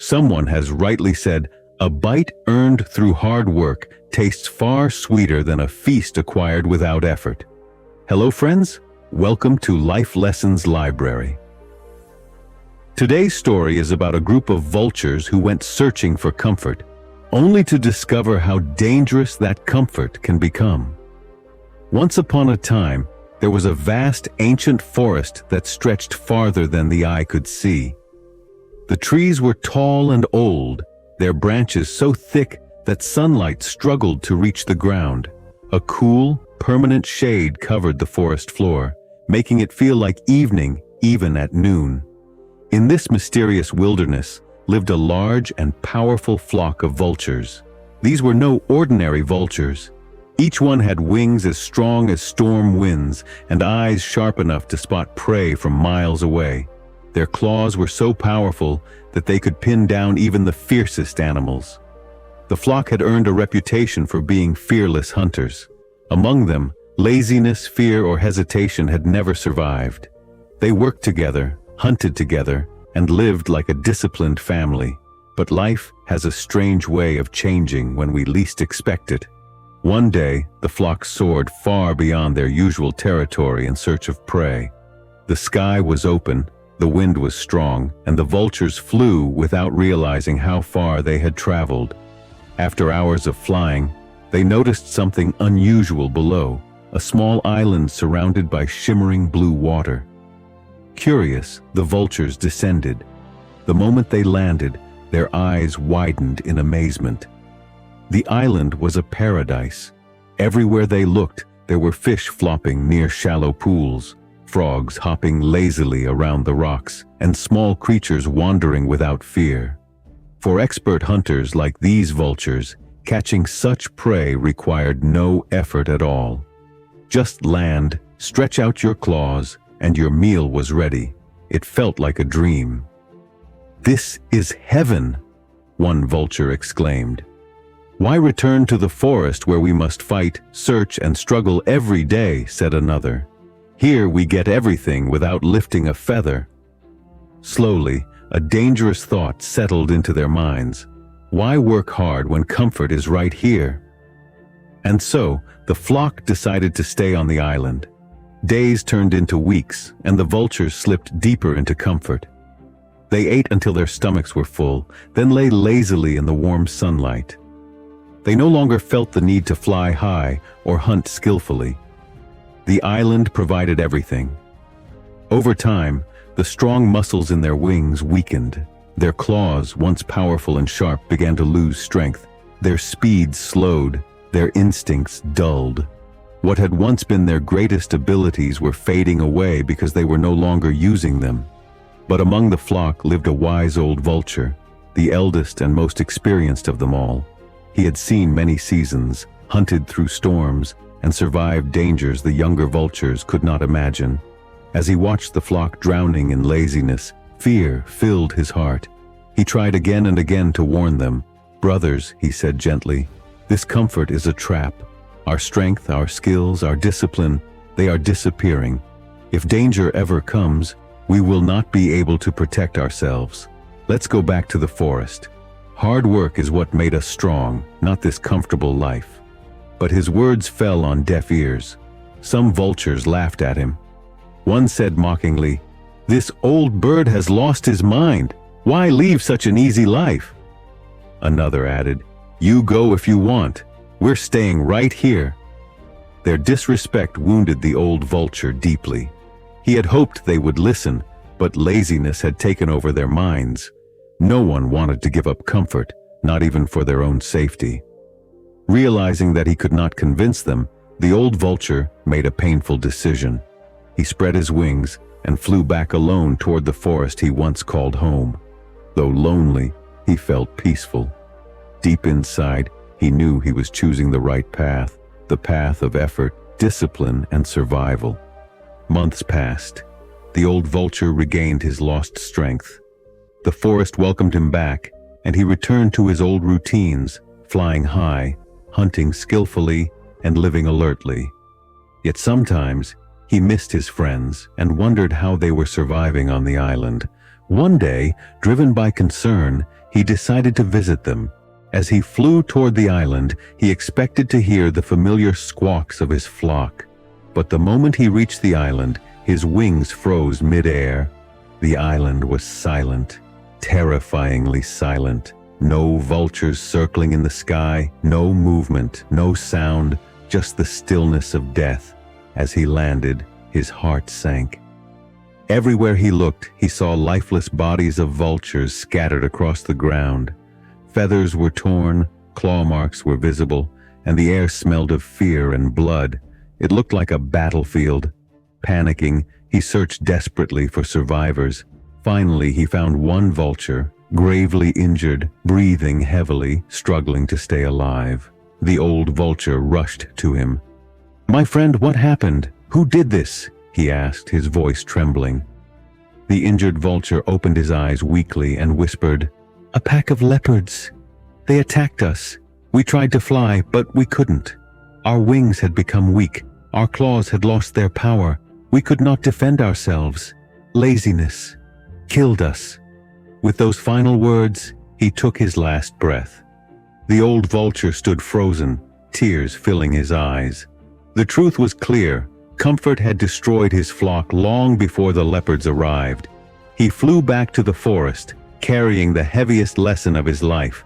Someone has rightly said, "A bite earned through hard work tastes far sweeter than a feast acquired without effort." Hello friends, welcome to Life Lessons Library. Today's story is about a group of vultures who went searching for comfort, only to discover how dangerous that comfort can become. Once upon a time, there was a vast ancient forest that stretched farther than the eye could see. The trees were tall and old, their branches so thick that sunlight struggled to reach the ground. A cool, permanent shade covered the forest floor, making it feel like evening even at noon. In this mysterious wilderness lived a large and powerful flock of vultures. These were no ordinary vultures. Each one had wings as strong as storm winds and eyes sharp enough to spot prey from miles away. Their claws were so powerful that they could pin down even the fiercest animals. The flock had earned a reputation for being fearless hunters. Among them, laziness, fear, or hesitation had never survived. They worked together, hunted together, and lived like a disciplined family. But life has a strange way of changing when we least expect it. One day, the flock soared far beyond their usual territory in search of prey. The sky was open, the wind was strong, and the vultures flew without realizing how far they had traveled. After hours of flying, they noticed something unusual below, a small island surrounded by shimmering blue water. Curious, the vultures descended. The moment they landed, their eyes widened in amazement. The island was a paradise. Everywhere they looked, there were fish flopping near shallow pools, frogs hopping lazily around the rocks, and small creatures wandering without fear. For expert hunters like these vultures, catching such prey required no effort at all. Just land, stretch out your claws, and your meal was ready. It felt like a dream. "This is heaven," one vulture exclaimed. "Why return to the forest where we must fight, search, and struggle every day?" said another. "Here we get everything without lifting a feather." Slowly, a dangerous thought settled into their minds. Why work hard when comfort is right here? And so, the flock decided to stay on the island. Days turned into weeks, and the vultures slipped deeper into comfort. They ate until their stomachs were full, then lay lazily in the warm sunlight. They no longer felt the need to fly high or hunt skillfully. The island provided everything. Over time, the strong muscles in their wings weakened. Their claws, once powerful and sharp, began to lose strength. Their speed slowed, their instincts dulled. What had once been their greatest abilities were fading away because they were no longer using them. But among the flock lived a wise old vulture, the eldest and most experienced of them all. He had seen many seasons, hunted through storms, and survived dangers the younger vultures could not imagine. As he watched the flock drowning in laziness, fear filled his heart. He tried again and again to warn them. "Brothers," he said gently, "this comfort is a trap. Our strength, our skills, our discipline, they are disappearing. If danger ever comes, we will not be able to protect ourselves. Let's go back to the forest. Hard work is what made us strong, not this comfortable life." But his words fell on deaf ears. Some vultures laughed at him. One said mockingly, "This old bird has lost his mind. Why leave such an easy life?" Another added, "You go if you want. We're staying right here." Their disrespect wounded the old vulture deeply. He had hoped they would listen, but laziness had taken over their minds. No one wanted to give up comfort, not even for their own safety. Realizing that he could not convince them, the old vulture made a painful decision. He spread his wings and flew back alone toward the forest he once called home. Though lonely, he felt peaceful. Deep inside, he knew he was choosing the right path, the path of effort, discipline, and survival. Months passed. The old vulture regained his lost strength. The forest welcomed him back, and he returned to his old routines, flying high, hunting skillfully, and living alertly. Yet sometimes, he missed his friends and wondered how they were surviving on the island. One day, driven by concern, he decided to visit them. As he flew toward the island, he expected to hear the familiar squawks of his flock. But the moment he reached the island, his wings froze mid-air. The island was silent, terrifyingly silent. No vultures circling in the sky, no movement, no sound, just the stillness of death. As he landed, his heart sank. Everywhere he looked, he saw lifeless bodies of vultures scattered across the ground. Feathers were torn, claw marks were visible, and the air smelled of fear and blood. It looked like a battlefield. Panicking, he searched desperately for survivors. Finally, he found one vulture, gravely injured, breathing heavily, struggling to stay alive. The old vulture rushed to him. "My friend, what happened? Who did this?" he asked, his voice trembling. The injured vulture opened his eyes weakly and whispered, "A pack of leopards. They attacked us. We tried to fly, but we couldn't. Our wings had become weak. Our claws had lost their power. We could not defend ourselves. Laziness killed us." With those final words, he took his last breath. The old vulture stood frozen, tears filling his eyes. The truth was clear. Comfort had destroyed his flock long before the leopards arrived. He flew back to the forest, carrying the heaviest lesson of his life.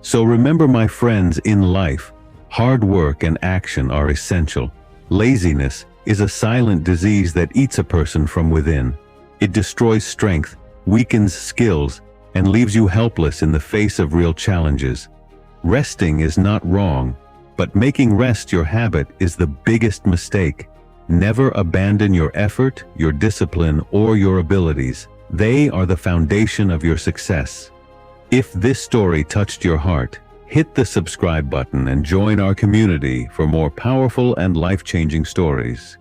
So remember, my friends, in life, hard work and action are essential. Laziness is a silent disease that eats a person from within. It destroys strength, weakens skills, and leaves you helpless in the face of real challenges. Resting is not wrong, but making rest your habit is the biggest mistake. Never abandon your effort, your discipline, or your abilities. They are the foundation of your success. If this story touched your heart, hit the subscribe button and join our community for more powerful and life-changing stories.